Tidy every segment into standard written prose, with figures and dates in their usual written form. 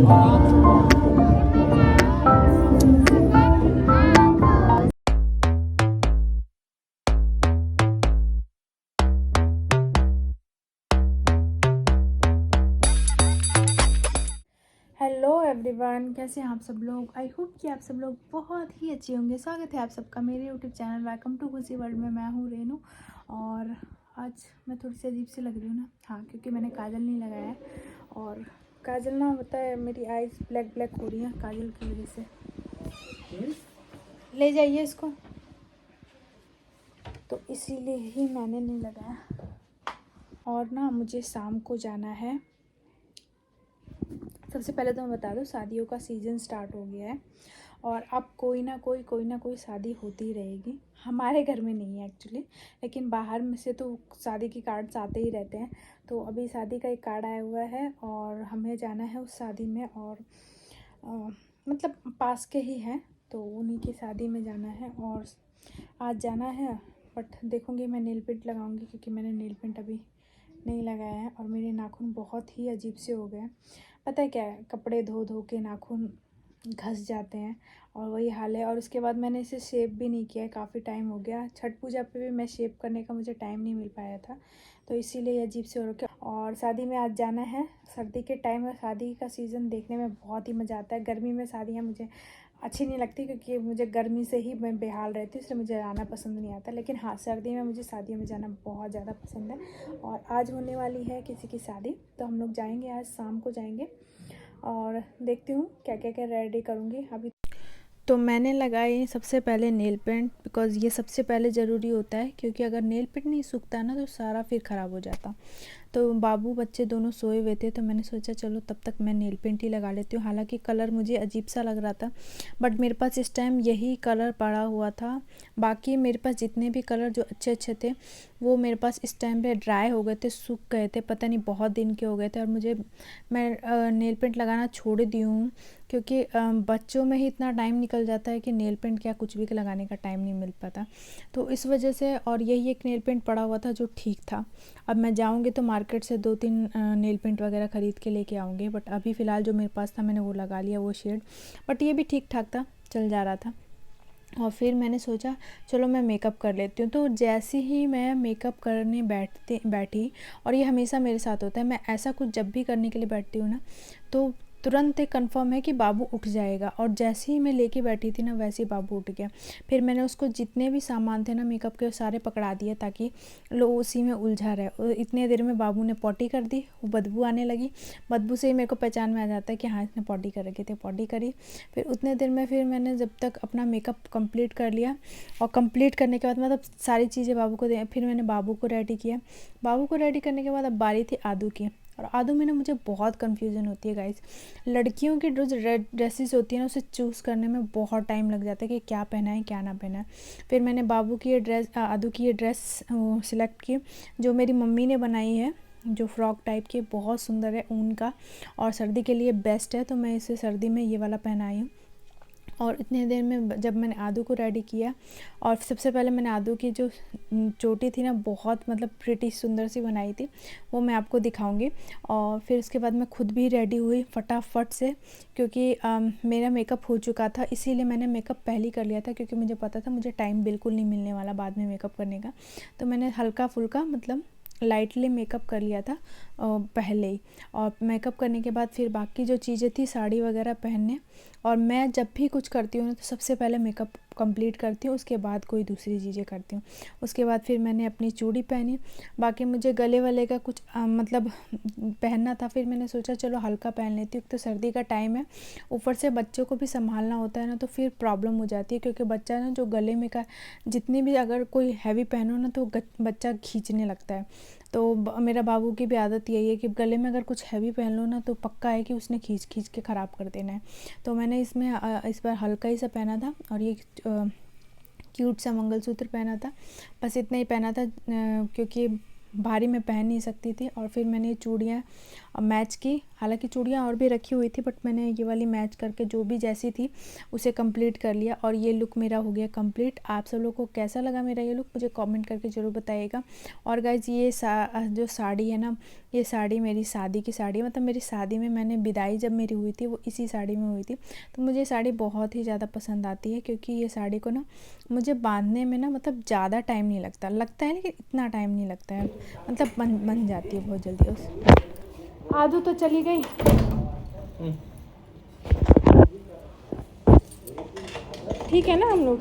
Hello everyone, कैसे हैं आप सब लोग। आई होप कि आप सब लोग बहुत ही अच्छे होंगे। स्वागत है आप सबका मेरे यूट्यूब चैनल वेलकम टू खुशी वर्ल्ड में। मैं हूँ रेनू और आज मैं थोड़ी सी अजीब सी लग रही हूँ ना। हाँ, क्योंकि मैंने काजल नहीं लगाया है और काजल ना होता है, मेरी आईज ब्लैक ब्लैक हो रही है काजल की वजह से। ले जाइए इसको। तो इसीलिए ही मैंने नहीं लगाया। और ना मुझे शाम को जाना है। सबसे पहले तो मैं बता दूँ, शादियों का सीज़न स्टार्ट हो गया है और अब कोई ना कोई शादी होती ही रहेगी। हमारे घर में नहीं है एक्चुअली, लेकिन बाहर में से तो शादी के कार्ड्स आते ही रहते हैं। तो अभी शादी का एक कार्ड आया हुआ है और हमें जाना है उस शादी में। और मतलब पास के ही है, तो उन्हीं की शादी में जाना है और आज जाना है। बट देखूँगी, मैं नेल पेंट लगाऊँगी क्योंकि मैंने नेल पेंट अभी नहीं लगाया है और मेरे नाखून बहुत ही अजीब से हो गए हैं। पता है क्या है, कपड़े धो धो के नाखून घस जाते हैं और वही हाल है। और उसके बाद मैंने इसे शेव भी नहीं किया है, काफ़ी टाइम हो गया। छठ पूजा पे भी मैं शेव करने का मुझे टाइम नहीं मिल पाया था, तो इसीलिए अजीब से हो रखा। और शादी में आज जाना है। सर्दी के टाइम में शादी का सीज़न देखने में बहुत ही मज़ा आता है। गर्मी में शादियाँ मुझे अच्छी नहीं लगती क्योंकि मुझे गर्मी से ही मैं बेहाल रहती हूँ, इसलिए मुझे आना पसंद नहीं आता। लेकिन हाँ, सर्दी में मुझे शादियों में जाना बहुत ज़्यादा पसंद है। और आज होने वाली है किसी की शादी, तो हम लोग जाएंगे, आज शाम को जाएंगे और देखती हूँ क्या क्या क्या रेडी करूँगी। अभी तो मैंने लगाई सबसे पहले नेल पेंट, बिकॉज़ ये सबसे पहले ज़रूरी होता है, क्योंकि अगर नेल पेंट नहीं सूखता ना तो सारा फिर ख़राब हो जाता। तो बाबू बच्चे दोनों सोए हुए थे, तो मैंने सोचा चलो तब तक मैं नेल पेंट ही लगा लेती हूँ। हालांकि कलर मुझे अजीब सा लग रहा था, बट मेरे पास इस टाइम यही कलर पड़ा हुआ था। बाकी मेरे पास जितने भी कलर जो अच्छे अच्छे थे वो मेरे पास इस टाइम पे ड्राई हो गए थे, सूख गए थे, पता नहीं बहुत दिन के हो गए थे। और मैं नेल पेंट लगाना छोड़ दी हूँ क्योंकि बच्चों में ही इतना टाइम निकल जाता है कि नेल पेंट क्या कुछ भी लगाने का टाइम नहीं मिल पाता, तो इस वजह से। और यही एक नेल पेंट पड़ा हुआ था जो ठीक था। अब मैं जाऊंगी तो मार्केट से 2-3 नेल पेंट वगैरह ख़रीद के लेके आऊँगी, बट अभी फ़िलहाल जो मेरे पास था मैंने वो लगा लिया, वो शेड। बट ये भी ठीक ठाक था, चल जा रहा था। और फिर मैंने सोचा चलो मैं मेकअप कर लेती हूँ। तो जैसे ही मैं मेकअप करने बैठी, और ये हमेशा मेरे साथ होता है, मैं ऐसा कुछ जब भी करने के लिए बैठती हूँ ना तो तुरंत एक कंफर्म है कि बाबू उठ जाएगा। और जैसे ही मैं लेके बैठी थी ना वैसे ही बाबू उठ गया। फिर मैंने उसको जितने भी सामान थे ना मेकअप के, सारे पकड़ा दिए ताकि लो उसी में उलझा रहे। और इतने देर में बाबू ने पॉटी कर दी, वो बदबू आने लगी। बदबू से ही मेरे को पहचान में आ जाता है कि हाँ इसने पॉटी कर रखी थी, पॉटी करी। फिर उतने देर में फिर मैंने जब तक अपना मेकअप कंप्लीट कर लिया, और कंप्लीट करने के बाद मतलब सारी चीज़ें बाबू को दे, फिर मैंने बाबू को रेडी किया। बाबू को रेडी करने के बाद अब बारी थी आदू की। और आदू में ना मुझे बहुत कन्फ्यूज़न होती है गाइस। लड़कियों की जो रेड ड्रेसेस होती है ना उसे चूज़ करने में बहुत टाइम लग जाता है कि क्या पहना है क्या ना पहना है। फिर मैंने बाबू की ये ड्रेस, आदू की ये ड्रेस सिलेक्ट की जो मेरी मम्मी ने बनाई है, जो फ्रॉक टाइप की, बहुत सुंदर है, ऊन का, और सर्दी के लिए बेस्ट है। तो मैं इसे सर्दी में ये वाला पहनाई हूँ। और इतने देर में जब मैंने आदू को रेडी किया, और सबसे पहले मैंने आदू की जो चोटी थी ना बहुत मतलब प्रिटी सुंदर सी बनाई थी, वो मैं आपको दिखाऊंगी। और फिर उसके बाद मैं खुद भी रेडी हुई फटाफट से, क्योंकि मेरा मेकअप हो चुका था, इसीलिए मैंने मेकअप पहले ही कर लिया था, क्योंकि मुझे पता था मुझे टाइम बिल्कुल नहीं मिलने वाला बाद में मेकअप करने का। तो मैंने हल्का फुल्का मतलब लाइटली मेकअप कर लिया था पहले ही। और मेकअप करने के बाद फिर बाकी जो चीज़ें थी, साड़ी वगैरह पहनने। और मैं जब भी कुछ करती हूँ ना तो सबसे पहले मेकअप कंप्लीट करती हूँ, उसके बाद कोई दूसरी चीज़ें करती हूँ। उसके बाद फिर मैंने अपनी चूड़ी पहनी। बाकी मुझे गले वाले का कुछ मतलब पहनना था, फिर मैंने सोचा चलो हल्का पहन लेती हूँ। तो सर्दी का टाइम है, ऊपर से बच्चों को भी संभालना होता है ना, तो फिर प्रॉब्लम हो जाती है, क्योंकि बच्चा ना जो गले में का जितनी भी अगर कोई हैवी पहनो ना तो बच्चा खींचने लगता है। तो मेरा बाबू की भी आदत यही है कि गले में अगर कुछ हैवी पहन लो ना तो पक्का है कि उसने खींच खींच के ख़राब कर देना है। तो मैंने इसमें इस बार हल्का ही सा पहना था, और ये क्यूट सा मंगलसूत्र पहना था। बस इतना ही पहना था क्योंकि भारी मैं पहन नहीं सकती थी। और फिर मैंने चूड़ियाँ मैच की। हालांकि चूड़ियाँ और भी रखी हुई थी बट मैंने ये वाली मैच करके जो भी जैसी थी उसे कंप्लीट कर लिया और ये लुक मेरा हो गया कंप्लीट। आप सब लोग को कैसा लगा मेरा ये लुक मुझे कमेंट करके ज़रूर बताइएगा। और गाइज ये जो साड़ी है ना, ये साड़ी मेरी शादी की साड़ी है, मतलब मेरी शादी में मैंने विदाई जब मेरी हुई थी वो इसी साड़ी में हुई थी। तो मुझे साड़ी बहुत ही ज़्यादा पसंद आती है क्योंकि ये साड़ी को ना मुझे बांधने में ना मतलब ज़्यादा टाइम नहीं लगता है लेकिन इतना टाइम नहीं लगता है, मतलब बन जाती है बहुत जल्दी। उस आदू तो चली गई। ठीक है ना हम लोग।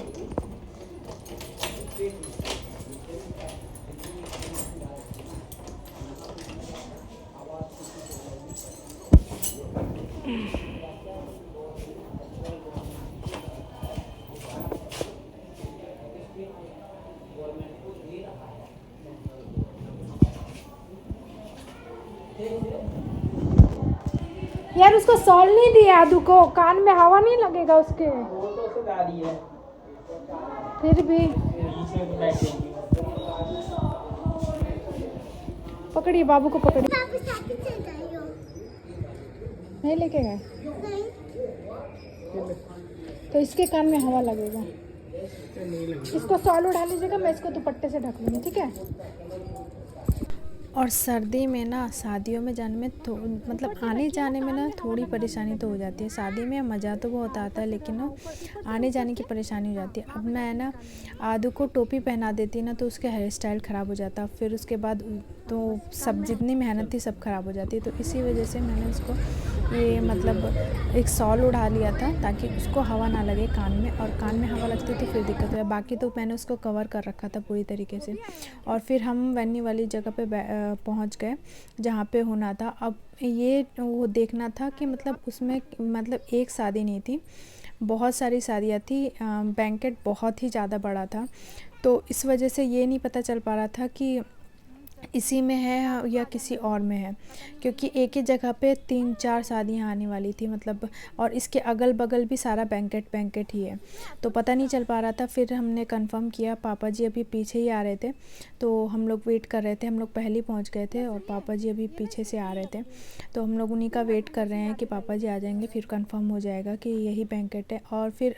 यार उसको सॉल नहीं दिया आदू को, कान में हवा नहीं लगेगा उसके। वो तो उससे है। फिर भी पकड़िए बाबू को, पकड़िए। नहीं लेके गए तो इसके कान में हवा लगेगा। इसको सॉल उठा लीजिएगा, मैं इसको दुपट्टे से ढक लूँगी, ठीक है। और सर्दी में ना शादियों में जाने में तो मतलब आने जाने में ना थोड़ी परेशानी तो हो जाती है। शादी में मज़ा तो बहुत आता है लेकिन ना आने जाने की परेशानी हो जाती है। अब मैं ना आदू को टोपी पहना देती ना तो उसके हेयर स्टाइल ख़राब हो जाता, फिर उसके बाद तो सब जितनी मेहनत थी सब ख़राब हो जाती। तो इसी वजह से मैंने उसको ये मतलब एक सॉल उड़ा लिया था ताकि उसको हवा ना लगे कान में, और कान में हवा लगती तो फिर दिक्कत है। बाकी तो मैंने उसको कवर कर रखा था पूरी तरीके से। और फिर हम वेन्यू वाली जगह पे पहुंच गए जहाँ पे होना था। अब ये वो देखना था कि मतलब उसमें मतलब एक शादी नहीं थी, बहुत सारी शादियाँ थी। बैंकेट बहुत ही ज़्यादा बड़ा था तो इस वजह से ये नहीं पता चल पा रहा था कि इसी में है या किसी और में है, क्योंकि एक ही जगह पे 3-4 शादियाँ आने वाली थी मतलब, और इसके अगल बगल भी सारा बैंकेट ही है तो पता नहीं चल पा रहा था। फिर हमने कंफर्म किया, पापा जी अभी पीछे ही आ रहे थे तो हम लोग वेट कर रहे थे। हम लोग पहले ही पहुंच गए थे और पापा जी अभी पीछे से आ रहे थे तो हम लोग उन्हीं का वेट कर रहे हैं कि पापा जी आ जाएंगे, फिर कंफर्म हो जाएगा कि यही बैंकेट है। और फिर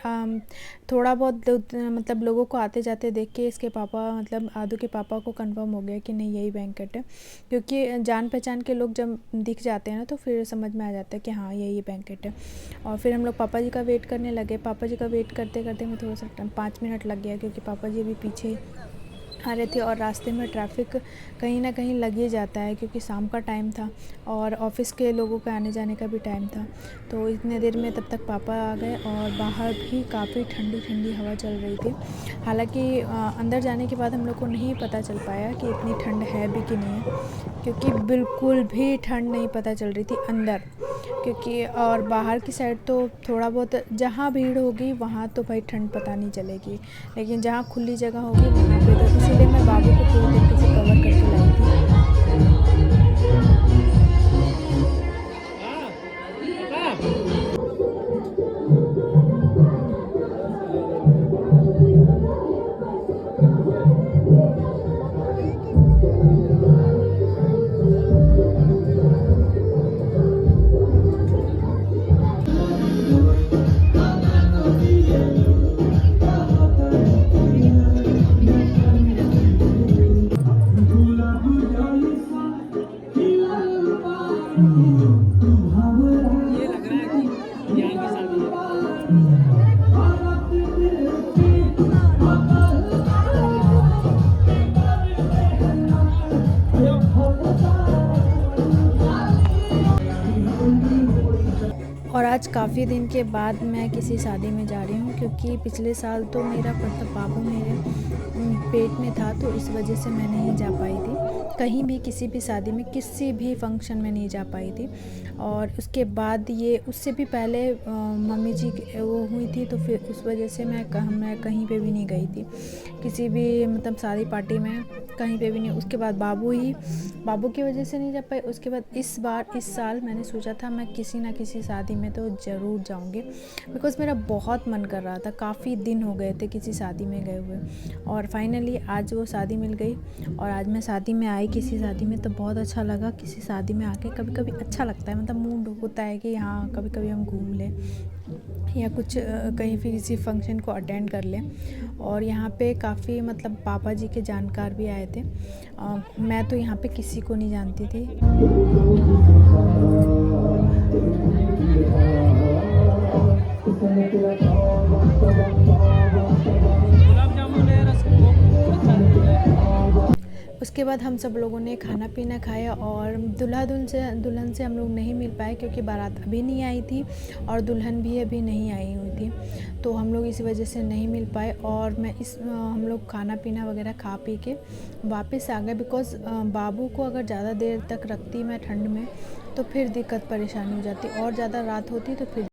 थोड़ा बहुत मतलब लोगों को आते जाते देख के इसके पापा मतलब आदू के पापा को कंफर्म हो गया कि नहीं यही बैंकेट है, क्योंकि जान पहचान के लोग जब दिख जाते हैं ना तो फिर समझ में आ जाता है कि हाँ यही बैंकेट है। और फिर हम लोग पापा जी का वेट करने लगे। पापा जी का वेट करते करते में थोड़ा सा 5 मिनट लग गया क्योंकि पापा जी अभी पीछे आ रहे थे और रास्ते में ट्रैफिक कहीं ना कहीं लग ही जाता है क्योंकि शाम का टाइम था और ऑफिस के लोगों का आने जाने का भी टाइम था। तो इतने देर में तब तक पापा आ गए और बाहर भी काफ़ी ठंडी ठंडी हवा चल रही थी। हालांकि अंदर जाने के बाद हम लोग को नहीं पता चल पाया कि इतनी ठंड है भी कि नहीं है, क्योंकि बिल्कुल भी ठंड नहीं पता चल रही थी अंदर, क्योंकि और बाहर की साइड तो थोड़ा बहुत जहाँ भीड़ होगी वहाँ तो भाई ठंड पता नहीं चलेगी, लेकिन जहाँ खुली जगह होगी वहाँ पे तो इसीलिए मैं बाबू को पूरी तरीके से कवर करके लाई थी। और आज काफ़ी दिन के बाद मैं किसी शादी में जा रही हूँ, क्योंकि पिछले साल तो मेरा मतलब बाबू मेरे पेट में था तो इस वजह से मैं नहीं जा पाई थी कहीं भी, किसी भी शादी में किसी भी फंक्शन में नहीं जा पाई थी। और उसके बाद ये उससे भी पहले मम्मी जी वो हुई थी तो फिर उस वजह से मैं कहीं पे भी नहीं गई थी किसी भी मतलब शादी पार्टी में कहीं पे भी नहीं। उसके बाद बाबू की वजह से नहीं जा पाई। उसके बाद इस साल मैंने सोचा था मैं किसी ना किसी शादी में तो ज़रूर जाऊंगी, बिकॉज़ मेरा बहुत मन कर रहा था। काफ़ी दिन हो गए थे किसी शादी में गए हुए, और फाइनली आज वो शादी मिल गई। और आज मैं शादी में आई, किसी शादी में, तो बहुत अच्छा लगा। किसी शादी में आके कभी कभी अच्छा लगता है, मतलब मूड होता है कि हाँ कभी कभी हम घूम लें या कुछ कहीं फिर किसी फंक्शन को अटेंड कर लें। और यहाँ पे काफ़ी मतलब पापा जी के जानकार भी आए थे। मैं तो यहाँ पे किसी को नहीं जानती थी। गुलाब जामुन है, उसके बाद हम सब लोगों ने खाना पीना खाया, और दुल्हन से हम लोग नहीं मिल पाए क्योंकि बारात अभी नहीं आई थी और दुल्हन भी अभी नहीं आई हुई थी, तो हम लोग इसी वजह से नहीं मिल पाए। और हम लोग खाना पीना वगैरह खा पी के वापस आ गए, बिकॉज़ बाबू को अगर ज़्यादा देर तक रखती मैं ठंड में तो फिर दिक्कत परेशानी हो जाती, और ज़्यादा रात होती तो फिर